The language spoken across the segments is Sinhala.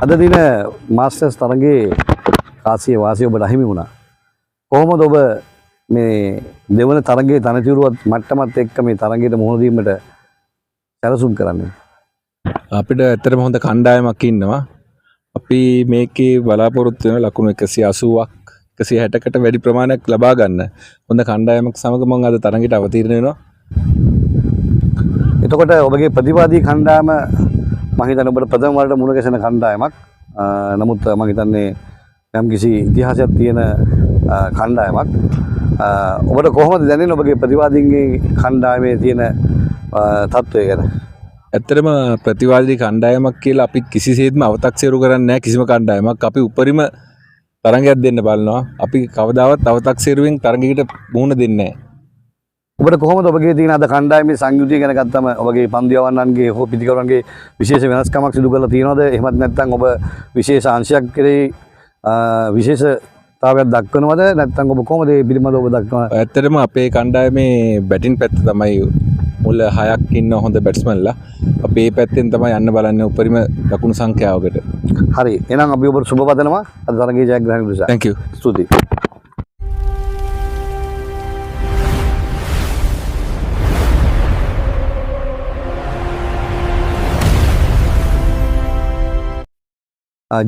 අද දින මාස්ටර්ස් තරගයේ කාසිය වාසිය ඔබට අහිමි වුණා. කොහොමද ඔබ මේ දෙවන තරගයේ තනතිරුවත් මට්ටමත් එක්ක මේ තරගයට මුහුණ දීමට සැලසුම් කරන්නේ? අපිට ඇත්තටම හොඳ කණ්ඩායමක් ඉන්නවා. අපි මේකේ බලාපොරොත්තු වෙන ලකුණු 180ක් 160කට වැඩි ප්‍රමාණයක් ලබා ගන්න හොඳ කණ්ඩායමක් සමග මම අද තරගයට අවතීර්ණ වෙනවා. එතකොට ඔබගේ ප්‍රතිවාදී කණ්ඩායම මම හිතන්නේ ඔබට ප්‍රථම වරට මුණ ගැසෙන කණ්ඩායමක්. නමුත් මම හිතන්නේ යම් කිසි ඉතිහාසයක් තියෙන කණ්ඩායමක්. ඔබට කොහොමද දැනෙන්නේ ඔබගේ ප්‍රතිවාදීන්ගේ කණ්ඩායමේ තියෙන තත්ත්වය ගැන? ඇත්තටම ප්‍රතිවාදී කණ්ඩායමක් කියලා අපි කිසිසේත්ම අව탁සේරු කරන්නේ නැහැ කිසිම කණ්ඩායමක්. අපි උපරිම තරගයක් දෙන්න බලනවා. අපි කවදාවත් අව탁සේරුවෙන් තරගයකට මුහුණ දෙන්නේ නැහැ. ඔබට කොහොමද ඔබගේ තියෙන අද කණ්ඩායමේ සංයුතිය ගැන ගත්තම ඔබගේ පන්දු යවන්නන්ගේ හෝ පිටිකරුවන්ගේ විශේෂ වෙනස්කමක් සිදු කරලා තියෙනවද? එහෙමත් නැත්නම් ඔබ විශේෂ අංශයක් කෙරෙහි විශේෂතාවයක් දක්වනවද? නැත්නම් ඔබ කොහොමද මේ පිළිබඳව ඔබ දක්වන? ඇත්තටම අපේ කණ්ඩායමේ බැටින් පැත්ත තමයි මුල 6ක් ඉන්න හොඳ බැට්ස්මන්ලා. අපි මේ පැත්තෙන් තමයි යන්න බලන්නේ උපරිම ලකුණු සංඛ්‍යාවකට. හරි. එහෙනම් අපි ඔබට සුබ පතනවා අද තරගයේ ජයග්‍රහණය උදෙසා. Thank you. ස්තුතියි.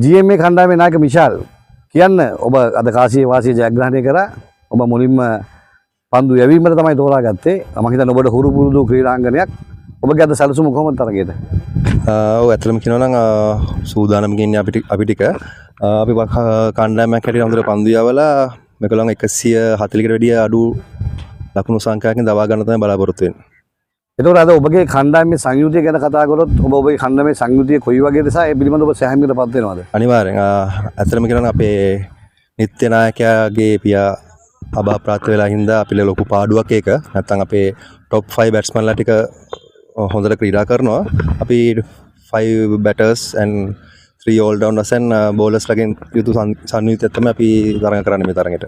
GMA කණ්ඩායමේ නායක මිෂාල් කියන්න ඔබ අද කාසිය වාසිය ජයග්‍රහණය කරා. ඔබ මුලින්ම පන්දු යැවීමට තමයි තෝරාගත්තේ. මම හිතන්නේ ඔබට හුරු පුරුදු ක්‍රීඩාංගනයක්. ඔබගේ අද සැලසුම කොහොමද තරගයේද? ඔව් ඇත්තටම කියනවා නම් සූදානම්කින් ඉන්නේ අපි ටික. අපි කණ්ඩායමක් හැටියට හොඳට පන්දු යවලා මේකලන් 140කට වැඩිය අඩු ලකුණු සංඛ්‍යාවකින් දවා ගන්න තමයි බලාපොරොත්තු වෙන්නේ. එතකොට අද ඔබගේ කණ්ඩායමේ සංයුතිය ගැන කතා කරොත් ඔබගේ කණ්ඩායමේ සංයුතිය කොයි වගේද සහ ඒ පිළිබඳව ඔබ සෑහීමකටපත් වෙනවද? අනිවාර්යෙන් ඇත්තටම කියනවා අපේ නිත්‍ය නායකයාගේ පියා අභාප්‍රාප්ත වෙලා හින්දා අපිට ලොකු පාඩුවක් ඒක. නැත්තම් අපේ টොප් 5 බැට්ස්මන්ලා ටික හොඳට ක්‍රීඩා කරනවා. අපි 5 batters and 3 all rounders and bowlers ලගෙන් යුතු සංයුතියක් තමයි අපි තරඟ කරන්නේ මේ තරඟෙට.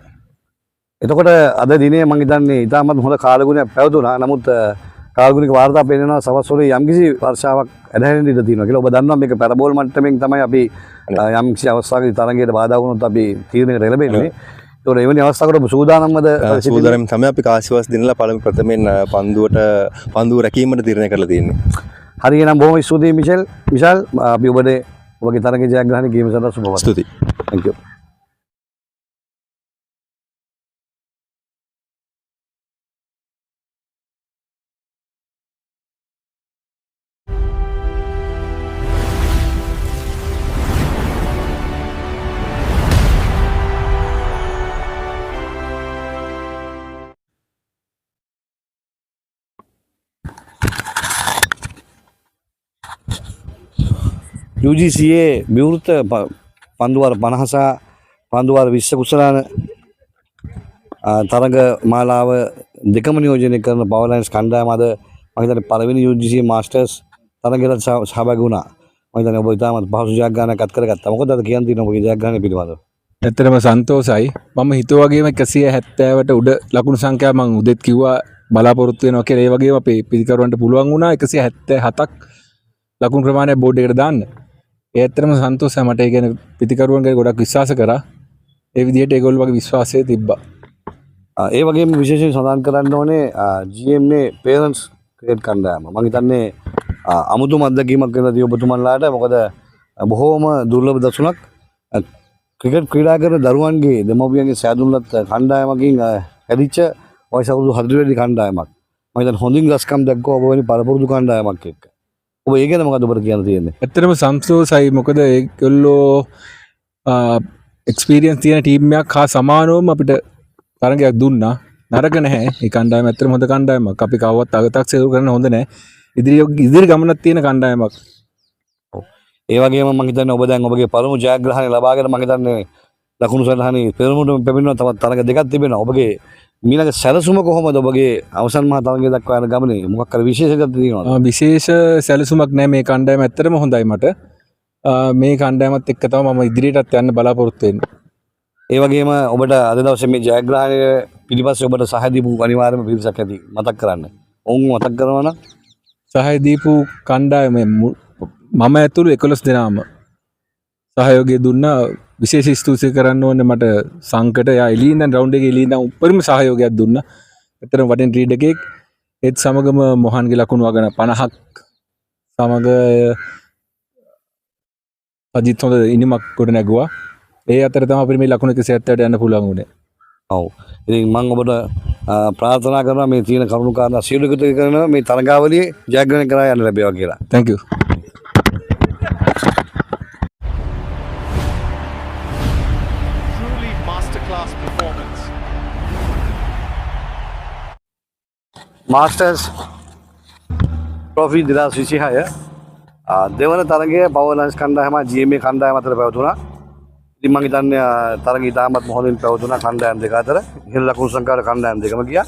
එතකොට අද දිනේ මම හිතන්නේ ඉතාමත් හොඳ කාලගුණයක් පැවතුණා. නමුත් කාලගුණික වාර්තා පෙන්නනවා සවස් වල යම්කිසි වර්ෂාවක් ඇදහෙන්න ඉඩ තියෙනවා කියලා. ඔබ දන්නවා මේක පැරබෝල් මට්ටමින් තමයි අපි යම්කිසි අවස්ථාවකදී තරඟයට බාධා වුණොත් අපි තීරණයකට එළඹෙන්නේ. ඒතකොට එවැනි අවස්ථාවකට ඔබ සූදානම්ද? සූදානම් තමයි අපි කාසිවාස් දිනලා පළමු ප්‍රථමයෙන් පන්දුව රැකීමට තීරණය කරලා තියෙන්නේ. හරි එහෙනම් බොහොම ස්තුතියි මිෂාල්. අපි ඔබට ඔබගේ තරගයේ ජයග්‍රහණය කිරීම සඳහා සුබපතමි. ස්තුතියි. Thank you. UGCA විවෘත පන්දුවාර 50 සහ පන්දුවාර 20 කුසලාන තරග මාලාව දෙකම නියෝජනය කරන පවර් ලයින්ස් කණ්ඩායම අද මම හිතන්නේ පළවෙනි UGCA මාස්ටර්ස් තරගයට සහභාගී වුණා. මම හිතන්නේ ඔබ ඉතාමත් පහසු ජයග්‍රහණයක් අත් කරගත්තා. මොකද අද කියන්න තියෙන ඔබගේ ජයග්‍රහණය පිළිබඳව? ඇත්තටම සන්තෝෂයි. මම හිතුවා වගේම 170ට උඩ ලකුණු සංඛ්‍යාව මම උදෙත් කිව්වා බලාපොරොත්තු වෙනවා කියලා. ඒ වගේම අපේ පිළිකරුවන්ට පුළුවන් වුණා 177ක් ලකුණු ප්‍රමාණය බෝඩ් එකට දාන්න. ඒ ඇත්තටම සන්තෝෂයි. මට ඒ කියන්නේ පිටිකරුවන්ගේ ගොඩක් විශ්වාස කරා. ඒ විදිහට ඒගොල්ලෝ වගේ විශ්වාසය තිබ්බා. ඒ වගේම විශේෂයෙන් සඳහන් කරන්න ඕනේ GMA පේරන්ට්ස් ක්‍රිකට් කණ්ඩායම. මම හිතන්නේ අමුතුම අත්දැකීමක් වෙනවා දී ඔබතුමන්ලාට. මොකද බොහෝම දුර්ලභ දසුණක් ක්‍රිකට් ක්‍රීඩා කරන දරුවන්ගේ දෙමව්පියන්ගේ සෑදුම්ලත් කණ්ඩායමකින් හැදිච්ච වයස අවුරුදු 40 වැඩි කණ්ඩායමක්. මම හිතන්නේ හොඳින් ගස්කම් දැක්කෝ ඔබ වෙනි පළපුරුදු කණ්ඩායමක් එක්ක. ඔබ ඒ ගැන මොකද ඔබට කියන්න තියෙන්නේ? ඇත්තටම සන්තෝෂයි. මොකද ඒගොල්ලෝ එක්ස්පීරියන්ස් තියෙන ටීම් එකක් හා සමානවම අපිට තරගයක් දුන්නා. නරක නැහැ. මේ කණ්ඩායම ඇත්තටම හොඳ කණ්ඩායමක්. අපි කවවත් අගතක්සේරු කරන්න හොඳ නැහැ. ඉදිරි ගමනක් තියෙන කණ්ඩායමක්. ඒ වගේම මම හිතන්නේ ඔබ දැන් ඔබගේ පළමු ජයග්‍රහණය ලබාගෙන මම හිතන්නේ ලකුණු සටහනේ පෙරමුණට පැමිණෙනවා. තවත් තරග දෙකක් තිබෙනවා. ඔබගේ ඊළඟ සැලසුම කොහොමද? ඔබගේ අවසන් මහා තරගය දක්වා යන ගමනේ මොකක් කර විශේෂයක් තියෙනවද? විශේෂ සැලසුමක් නැහැ. මේ කණ්ඩායම ඇත්තටම හොඳයි මට. මේ කණ්ඩායමත් එක්ක තමයි මම ඉදිරියටත් යන්න බලාපොරොත්තු වෙන්නේ. ඒ වගේම ඔබට අද දවසේ මේ ජයග්‍රහණය පිළිපස්සේ ඔබට සහාය දීපු අනිවාර්යම පිරිසක් ඇති මතක් කරන්න. ඔවුන් මතක් කරනවා නම් සහාය දීපු කණ්ඩායම මම ඇතුළු 11 දෙනාම සහයෝගය දුන්නා. විශේෂ ස්තුතිය කරන්න ඕනේ මට සංකට. යා එළියේ ඉඳන් රවුන්ඩ් එකේ එළියේ ඉඳන් උපරිම සහයෝගයක් දුන්නා. එතන වටින රීඩ් එකෙක් ඒත් සමගම මොහන්ගේ ලකුණු වගන 50ක් සමග අජිත් හොඳ ඉනිමක් කොට නැගුවා. ඒ අතර තමයි අපිට මේ ලකුණු 170ට යන්න පුළුවන් වුණේ. ඔව්. ඉතින් මම ඔබට ප්‍රාර්ථනා කරනවා මේ තියෙන කරුණු කාරණා සියලු එකතු කරන මේ තරගාවලියේ ජයග්‍රහණය කරා යන්න ලැබේවා කියලා. Thank you. Truly masterclass performance. Masters Trophy 2026 දෙවන තරගයේ පවර්ලන්ස් කණ්ඩායම GMA කණ්ඩායම අතර පැවතුණා. ඉතින් මම හිතන්නේ තරගය ඉතාමත් මොහොතින් පැවතුණා කණ්ඩායම් දෙක අතර. ඉහළ ලකුණු සංඛ්‍යාවට කණ්ඩායම් දෙකම ගියා.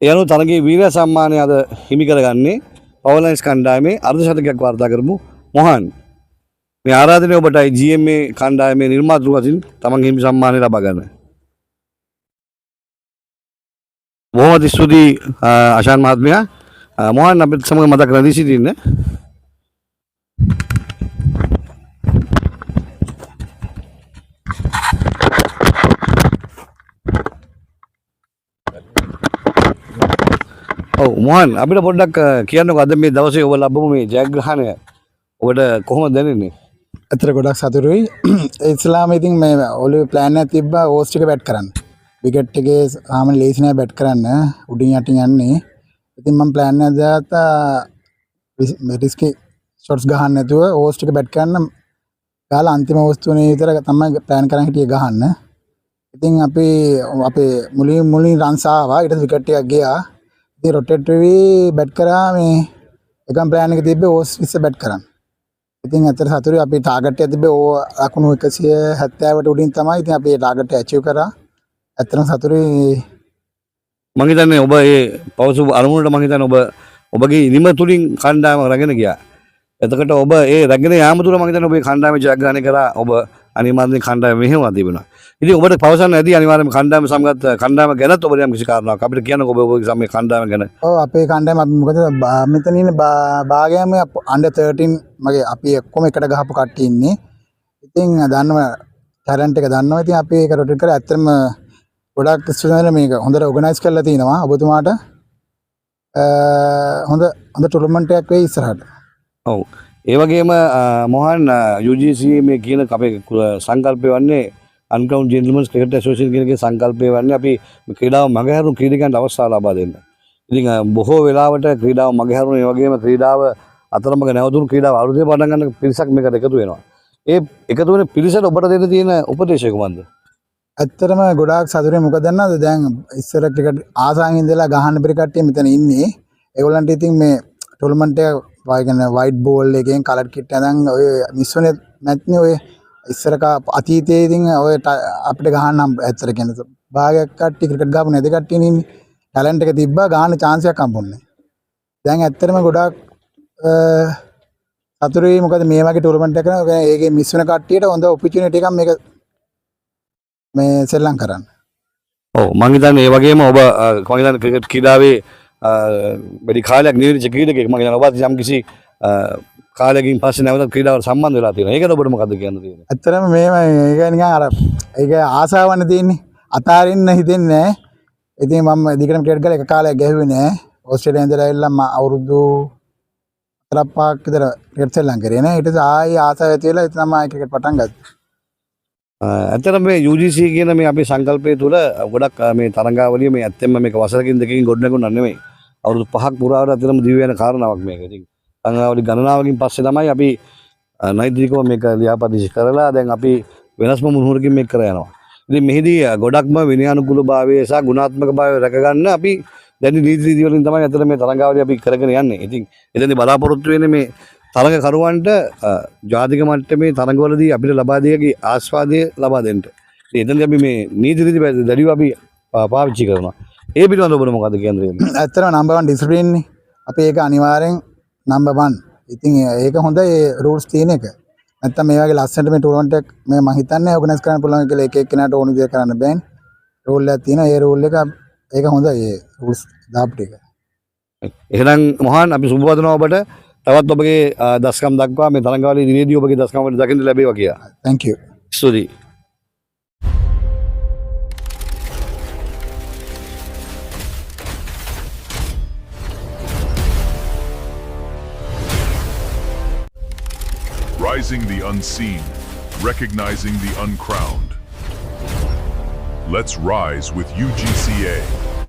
ඒ අනුව තරගයේ වීරය සම්මානය අද හිමි කරගන්නේ පවර්ලන්ස් කණ්ඩායමේ අර්ධ ශතකයක් වාර්තා කරමු මොහන්. මේ ආරාධනය ඔබටයි GMA කණ්ඩායමේ නිර්මාතෘ වශයෙන් තමන්ගේ හිමි සම්මානය ලබා ගන්න. බොහොම ස්තුතියි අශාන් මහත්මයා. මොහන් අපිට සමග මතක් කරලා දී සිටින්න. ඔව් මොහන් අපිට පොඩ්ඩක් කියන්නකෝ අද මේ දවසේ ඔබ ලැබුණු මේ ජයග්‍රහණය ඔබට කොහොමද දැනෙන්නේ? ඇතර ගොඩක් සතුරුයි. ඉස්ලාම ඉතින් මේ ඔලුවේ ප්ලෑන් එකක් තිබ්බා ඕස්ට් එක බැට් කරන්න. විකට් එකේ සාමාන්‍ය ලේසි නෑ බැට් කරන්න. උඩින් යටින් යන්නේ. ඉතින් මම ප්ලෑන් එක දාලා මේ රිස්කි ෂොට්ස් ගහන්න නැතුව ඕස්ට් එක බැට් කරන්න ගාලා අන්තිම ඕස්තුනේ විතර තමයි ප්ලෑන් කරන් හිටියේ ගහන්න. ඉතින් අපි අපේ මුලින් රන්ස් ආවා. ඊට පස්සේ විකට් එකක් ගියා. ඉතින් රොටේට් වෙවි බැට් කරා මේ එකම ප්ලෑන් එක තිබ්බේ ඕස් 20 බැට් කරන්න. ඉතින් ඇත්තට සතුටුයි අපි ටාගට් එක තිබ්බේ ඕ ලකුණු 170ට උඩින් තමයි. ඉතින් අපි ඒ ටාගට් එක ඇචීව් කරා. ඇත්තටම සතුටුයි. මම හිතන්නේ ඔබ මේ පවසු අරමුණට මම හිතන්නේ ඔබගේ ඉනිම තුලින් කණ්ඩායම රැගෙන ගියා. එතකොට ඔබ ඒ රැගෙන යාම තුල මම හිතන්නේ ඔබේ කණ්ඩායම ජයග්‍රහණය කරා. ඔබ අනිවාර්යෙන් කණ්ඩායම මෙහෙම තිබුණා. ඉතින් ඔබට පවසන්න ඇති අනිවාර්යයෙන්ම කණ්ඩායම සමගත් කණ්ඩායම ගැනත් ඔබට යම් කිසි කාරණාවක් අපිට කියන්නකෝ ඔබගේ සමේ කණ්ඩායම ගැන. ඔව් අපේ කණ්ඩායම අපි මොකද මෙතන ඉන්න භාගයම අන්ඩර් 13 මගේ අපි ඔක්කොම එකට ගහපු කට්ටිය ඉන්නේ. ඉතින් දන්නව ටැලන්ට් එක දන්නවා. ඉතින් අපි ඒක රොටේට් කරලා ඇත්තටම ගොඩක් ස්ටුඩන්ට්ලා මේක හොඳට ඕගනයිස් කරලා තිනවා. ඔබතුමාට හොඳ ටූර්නමන්ට් එකක් වෙයි ඉස්සරහට. ඔව්. ඒ වගේම මොහන් UGC මේ කියන අපේ සංකල්පය වන්නේ අන්ග්‍රවුන්ඩ් ජෙන්ටල්මන්ස් ක්‍රිකට් ඇසෝසියේෂන් කියනකේ සංකල්පය වන්නේ අපි ක්‍රීඩාව මගහැරුණු ක්‍රීඩකයන්ට අවස්ථාව ලබා දෙන්න. ඉතින් බොහෝ වෙලාවට ක්‍රීඩාව මගහැරුණු ඒ වගේම ක්‍රීඩාව අතරමඟ නැවතුණු ක්‍රීඩාව අලුතෙන් පටන් ගන්න පිරිසක් මේකට එකතු වෙනවා. ඒ එකතු වෙන පිරිසට ඔබට දෙන්න තියෙන උපදේශය කොහොමද? ඇත්තටම ගොඩාක් සතුටුයි. මොකද දන්නවද දැන් ඉස්සර ක්‍රිකට් ආසාවෙන් ඉඳලා ගහන්න බැරි කට්ටිය මෙතන ඉන්නේ. ඒගොල්ලන්ට ඉතින් මේ ටූර්නමන්ට් එක වයිගෙන වයිට් බෝල් එකෙන් කලර් කිට් හදන් ඔය මිස්වනේ නැත්නේ ඔය ඉස්සර අතීතයේ ඉතින් ඔය අපිට ගහන්න ඇත්තට කියන්නේ භාගයක් කට්ටිය ක්‍රිකට් ගහපු නැති කට්ටිය ඉන්නේ. ටැලන්ට් එක තිබ්බා ගහන්න chance එකක් හම්බුන්නේ. දැන් ඇත්තටම ගොඩාක් සතුටුයි. මොකද මේ වගේ ටූර්නමන්ට් එකක ඒකේ මිස් වෙන කට්ටියට හොඳ ඔපචුනිටි එකක් මේක මේ සෙල්ලම් කරන්න. ඔව් මම හිතන්නේ ඒ වගේම ඔබ මම හිතන්නේ ක්‍රිකට් ක්‍රීඩාවේ වැඩි කාලයක් නියමිත ක්‍රීඩකයෙක්. මම හිතන්නේ ඔබත් යම් කිසි කාලයකින් පස්සේ නැවත ක්‍රීඩාවට සම්බන්ධ වෙලා තියෙනවා. ඒකට ඔබට මොකද්ද කියන්න තියෙන්නේ? ඇත්තටම මේක නිකන් අර ඒක ආසාවන්නේ තියෙන්නේ. අතාරින්න හිතෙන්නේ නැහැ. ඉතින් මම දිගටම ක්‍රිකට් ගාලා එක කාලයක් ගැහුවේ නැහැ. ඕස්ට්‍රේලියාවෙන් ඉඳලා ඇවිල්ලා මම අවුරුදු 4-5ක් විතර ක්‍රිකට් සෙල්ලම් කරේ නේ. ඊට පස්සේ ආයෙ ආසාව ඇති වෙලා ඉතින් තමයි ක්‍රිකට් පටන් ගත්තේ. ඇත්තටම මේ UGC කියන මේ අපේ සංකල්පය තුළ ගොඩක් මේ තරඟාවලිය මේ ඇත්තෙන්ම මේක වසරකින් දෙකකින් ගොඩනගුණා නෙමෙයි. අවුරුදු 5ක් පුරාවට ඇත්තටම දිව්‍ය වෙන කාරණාවක් මේක. ඉතින් තරඟාවලි ගණනාවකින් පස්සේ තමයි අපි නෛතිකව මේක ලියාපදිංචි කරලා දැන් අපි වෙනස්ම මුහුණකින් මේක කර යනවා. ඉතින් මෙහිදී ගොඩක්ම විනයානුකූලභාවය සහ ගුණාත්මකභාවය රැකගන්න අපි දැන් නීති රීති වලින් තමයි ඇත්තට මේ තරඟාවලිය අපි කරගෙන යන්නේ. ඉතින් එතෙන්දී බලාපොරොත්තු වෙන්නේ මේ තරඟකරුවන්ට ජාතික මට්ටමේ තරඟවලදී අපිට ලබා දෙයගේ ආස්වාදය ලබා දෙන්න. ඉතින් එතනදී අපි මේ නීති රීති දැඩිව අපි පාවිච්චි කරනවා. ඒ පිළිබඳව ඔබට මොකද කියන්නේ? ඇත්තටම නම්බර් 1 ඩිසිප්ලින් නේ. අපි ඒක අනිවාර්යෙන් නම්බර් 1. ඉතින් ඒක හොඳයි ඒ රූල්ස් තියෙන එක. නැත්තම් මේ වගේ ලස්සනට මේ ටූර්නමන්ට් එක මේ මම හිතන්නේ ඕගනයිස් කරන්න පුළුවන් කියලා එක එක්කෙනාට ඕන විදිහට කරන්න බෑනේ. රූල් එකක් තියෙනවා. ඒ රූල් එක ඒක හොඳයි ඒ රූල්ස් දාපු ටික. එහෙනම් මොහන් අපි සුබ වදනවා ඔබට තවත් ඔබගේ දස්කම් දක්වා මේ තරංගාවලි දිනේදී ඔබගේ දස්කම් දකින්න ලැබේවා කියලා. thank you. ස්තුතියි. Rising the unseen, recognizing the uncrowned. Let's rise with UGCA.